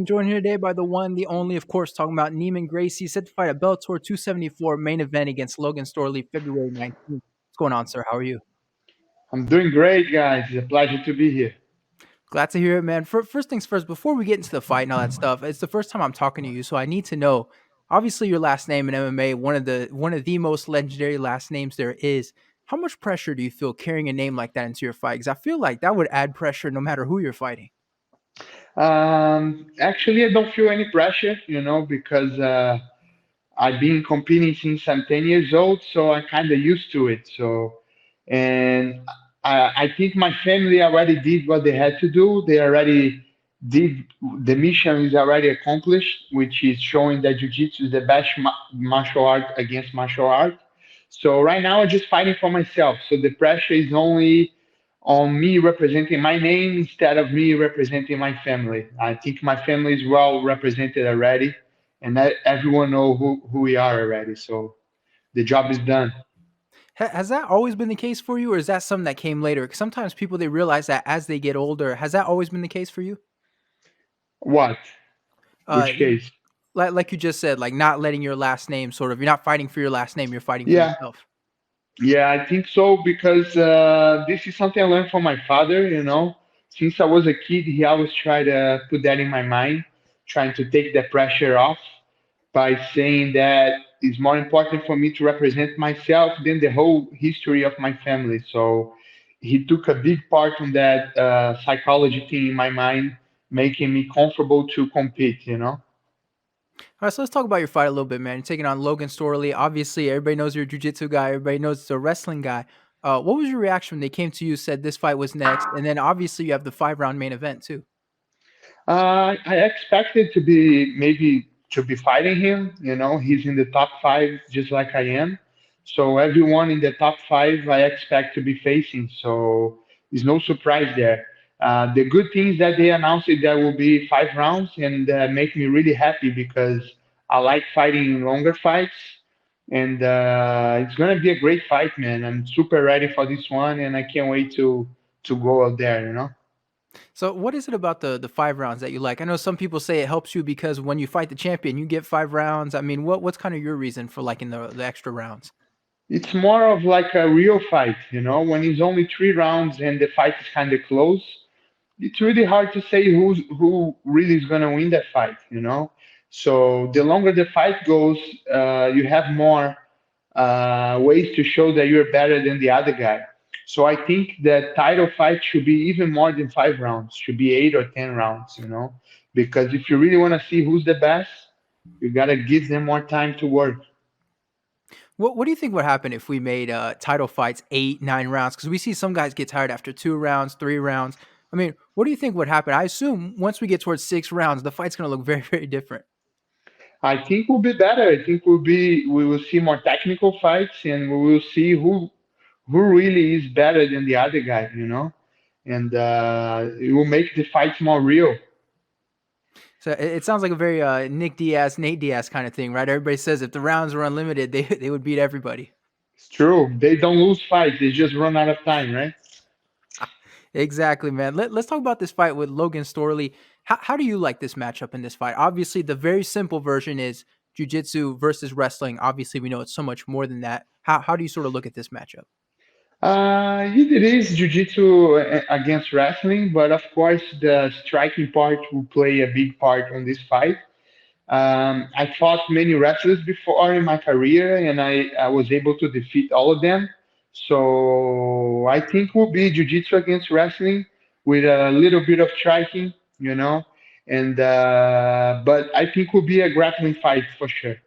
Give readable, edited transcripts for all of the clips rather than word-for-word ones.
I'm joined here today by the one, the only, of course, talking about Neiman Gracie, set to fight at Bellator 274 main event against Logan Storley, February 19th. What's going on, sir? How are you? I'm doing great, guys. It's a pleasure to be here. Glad to hear it, man. First things first, before we get into the fight and all that stuff, it's the first time I'm talking to you, so I need to know. Obviously, your last name in MMA, one of the most legendary last names there is. How much pressure do you feel carrying a name like that into your fight? Because I feel like that would add pressure no matter who you're fighting. Actually, I don't feel any pressure, because I've been competing since I'm 10 years old, so I'm kind of used to it. And I think my family already did what they had to do. They already did the mission is already accomplished, which is showing that jiu-jitsu is the best martial art against martial art. So right now, I'm just fighting for myself. So the pressure is only on me representing my name instead of me representing my family. I think my family is well represented already, and that everyone know who we are already. So the job is done. Has that always been the case for you, or is that something that came later? Because sometimes people they realize that as they get older. Has that always been the case for you? What? Uh, Which case? like you just said, like not letting your last name sort of. You're not fighting for your last name. You're fighting for Yeah, yourself. yeah, I think so because this is something I learned from my father. Since I was a kid, he always tried to put that in my mind, trying to take the pressure off by saying that it's more important for me to represent myself than the whole history of my family. So he took a big part on that psychology thing in my mind, making me comfortable to compete. All right, so let's talk about your fight a little bit, man. You're taking on Logan Storley. Obviously, everybody knows you're a jiu-jitsu guy. Everybody knows it's a wrestling guy. What was your reaction when they came to you, said this fight was next, and then obviously you have the 5 round main event too. I expected to be maybe to be fighting him. He's in the top five, just like I am. So everyone in the top five, I expect to be facing. So there's no surprise there. The good thing is that they announced it there will be 5 rounds, and make me really happy because I like fighting longer fights, and it's gonna be a great fight, man. I'm super ready for this one, and I can't wait to go out there. So, what is it about the 5 rounds that you like? I know some people say it helps you because when you fight the champion, you get 5 rounds. I mean, what's kind of your reason for liking the extra rounds? It's more of like a real fight, when it's only 3 rounds and the fight is kind of close. It's really hard to say who really is gonna win that fight. So the longer the fight goes, you have more ways to show that you're better than the other guy. So I think that title fight should be even more than 5 rounds, should be 8 or 10 rounds. Because if you really want to see who's the best, you gotta give them more time to work. What do you think would happen if we made title fights 8, 9 rounds? Because we see some guys get tired after 2 rounds, 3 rounds. I mean, what do you think would happen? I assume once we get towards 6 rounds, the fight's going to look very, very different. I think will be better. I think we will see more technical fights, and we will see who really is better than the other guy. And it will make the fights more real. So it sounds like a very Nick Diaz, Nate Diaz kind of thing, right? Everybody says if the rounds were unlimited, they would beat everybody. It's true. They don't lose fights. They just run out of time, right? Exactly, man. Let's talk about this fight with Logan Storley. How do you like this matchup in this fight? Obviously, the very simple version is jiu-jitsu versus wrestling. Obviously, we know it's so much more than that. How do you sort of look at this matchup? It is jiu-jitsu against wrestling, but of course the striking part will play a big part on this fight. I fought many wrestlers before in my career, and I was able to defeat all of them. So I think will be jiu-jitsu against wrestling with a little bit of striking. And but I think will be a grappling fight for sure.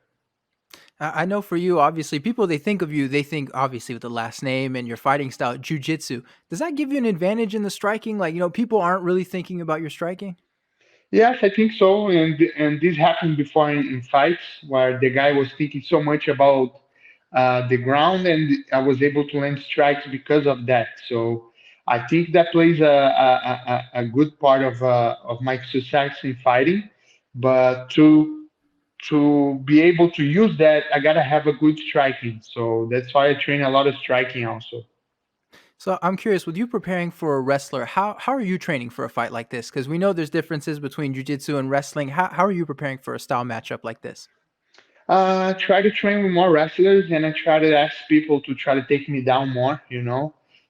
I know for you, obviously, people they think of you, they think obviously with the last name and your fighting style, jiu-jitsu. Does that give you an advantage in the striking? Like, people aren't really thinking about your striking. Yes, I think so. And this happened before in fights where the guy was thinking so much about the ground, and I was able to land strikes because of that. So I think that plays a good part of my success in fighting. But to be able to use that, I gotta have a good striking. So that's why I train a lot of striking also. So I'm curious, with you preparing for a wrestler, how are you training for a fight like this? Because we know there's differences between jiu-jitsu and wrestling. How are you preparing for a style matchup like this? Try to train with more wrestlers, and I try to ask people to try to take me down more.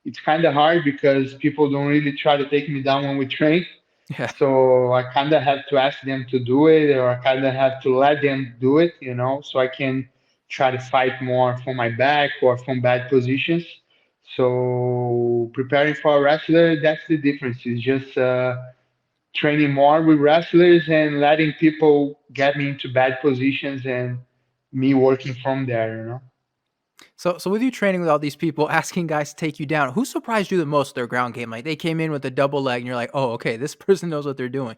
It's kind of hard because people don't really try to take me down when we train. Yeah. So I kind of have to ask them to do it, or I kind of have to let them do it, so I can try to fight more from my back or from bad positions. So preparing for a wrestler, that's the difference. It's just training more with wrestlers and letting people get me into bad positions and me working from there. So with you training with all these people, asking guys to take you down, who surprised you the most with their ground game? Like they came in with a double leg, and you're like, oh, okay, this person knows what they're doing.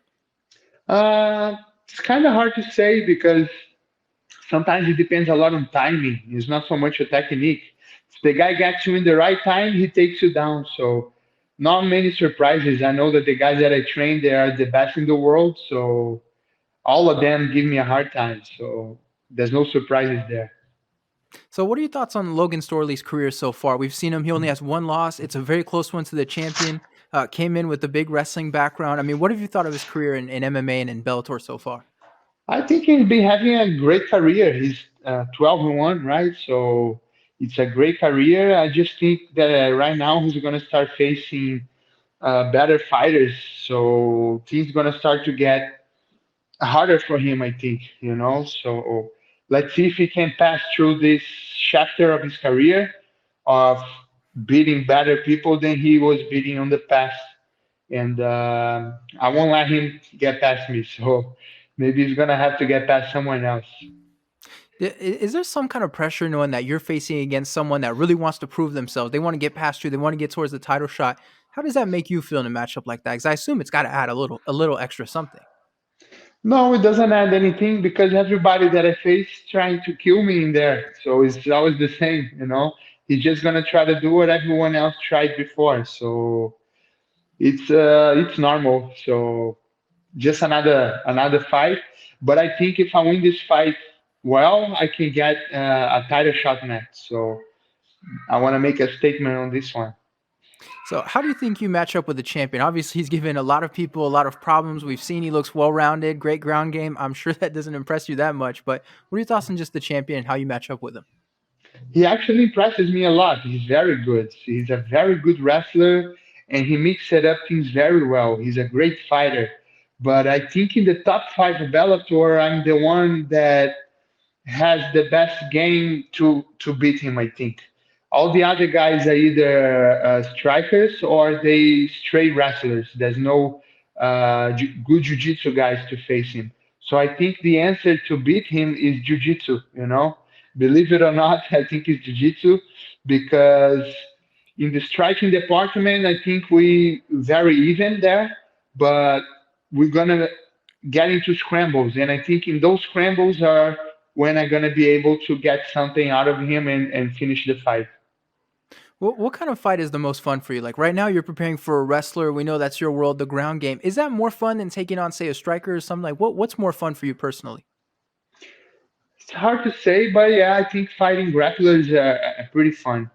Uh, it's kind of hard to say because sometimes it depends a lot on timing. It's not so much a technique. If the guy gets you in the right time, he takes you down. So not many surprises. I know that the guys that I train, they are the best in the world. So all of them give me a hard time. So there's no surprises there. So what are your thoughts on Logan Storley's career so far? We've seen him; he only has one loss. It's a very close one to the champion. Came in with a big wrestling background. I mean, what have you thought of his career in MMA and in Bellator so far? I think he's been having a great career. He's 12 and 1, right? So it's a great career. I just think that right now he's going to start facing better fighters. So things going to start to get harder for him, I think. So let's see if he can pass through this chapter of his career of beating better people than he was beating on the past. And I won't let him get past me. So maybe he's going to have to get past someone else. Is there some kind of pressure knowing that you're facing against someone that really wants to prove themselves? They want to get past you. They want to get towards the title shot. How does that make you feel in a matchup like that? Because I assume it's got to add a little extra something. No, it doesn't add anything because everybody that I face trying to kill me in there. So it's always the same. He's just gonna try to do what everyone else tried before. So it's normal. So just another fight. But I think if I win this fight well, I can get a title shot next. So I want to make a statement on this one. So, how do you think you match up with the champion? Obviously, he's given a lot of people a lot of problems. We've seen he looks well rounded, great ground game. I'm sure that doesn't impress you that much, but what are your thoughts on just the champion and how you match up with him? He actually impresses me a lot. He's very good. He's a very good wrestler, and he mixes up things very well. He's a great fighter. But I think in the top five of Bellator, I'm the one that has the best game to beat him. I think all the other guys are either strikers or they straight wrestlers. There's no good jiu-jitsu guys to face him. So I think the answer to beat him is jiu-jitsu. Believe it or not, I think it's jiu-jitsu because in the striking department, I think we very even there, but we're gonna get into scrambles, and I think in those scrambles are when I'm gonna be able to get something out of him and finish the fight. What kind of fight is the most fun for you? Like right now, you're preparing for a wrestler. We know that's your world, the ground game. Is that more fun than taking on, say, a striker or something? Like what's more fun for you personally? It's hard to say, but yeah, I think fighting grapplers are pretty fun,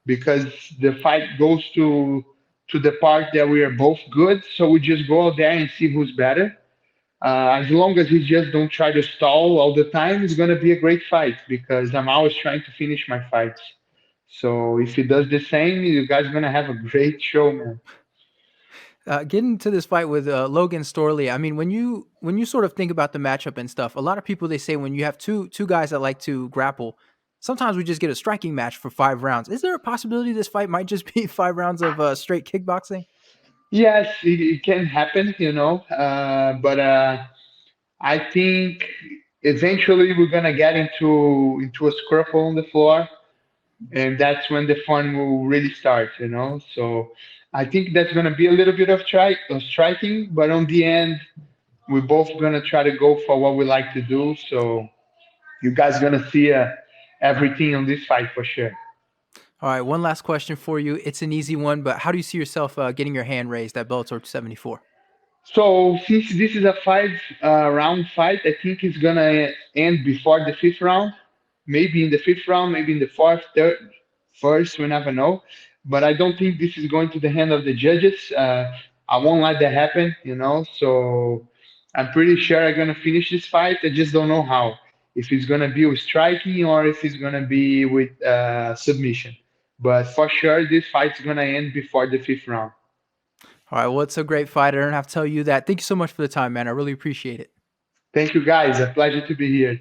because the fight goes to the part that we are both good, so we just go out there and see who's better. As long as we just don't try to stall all the time, it's gonna be a great fight because I'm always trying to finish my fights. So if he does the same, you guys are gonna have a great show, man. Getting to this fight with Logan Storley, I mean, when you sort of think about the matchup and stuff, a lot of people they say when you have two guys that like to grapple, sometimes we just get a striking match for 5 rounds. Is there a possibility this fight might just be 5 rounds of straight kickboxing? Yes, it can happen, but I think eventually we're gonna get into a scruffle on the floor, and that's when the fun will really start. So I think that's gonna be a little bit of striking, but on the end, we're both gonna try to go for what we like to do. So you guys gonna see everything on this fight for sure. All right, one last question for you. It's an easy one, but how do you see yourself getting your hand raised at Bellator 74? So since this is a five round fight, I think it's gonna end before the fifth round. Maybe in the fifth round, maybe in the fourth, third, first. We never know. but I don't think this is going to the hand of the judges. I won't let that happen, So I'm pretty sure I'm gonna finish this fight. I just don't know how. If it's gonna be with striking or if it's gonna be with submission. But for sure, this fight's gonna end before the fifth round. All right, well, it's a great fight. I don't have to tell you that. Thank you so much for the time, man. I really appreciate it. Thank you, guys. A pleasure to be here.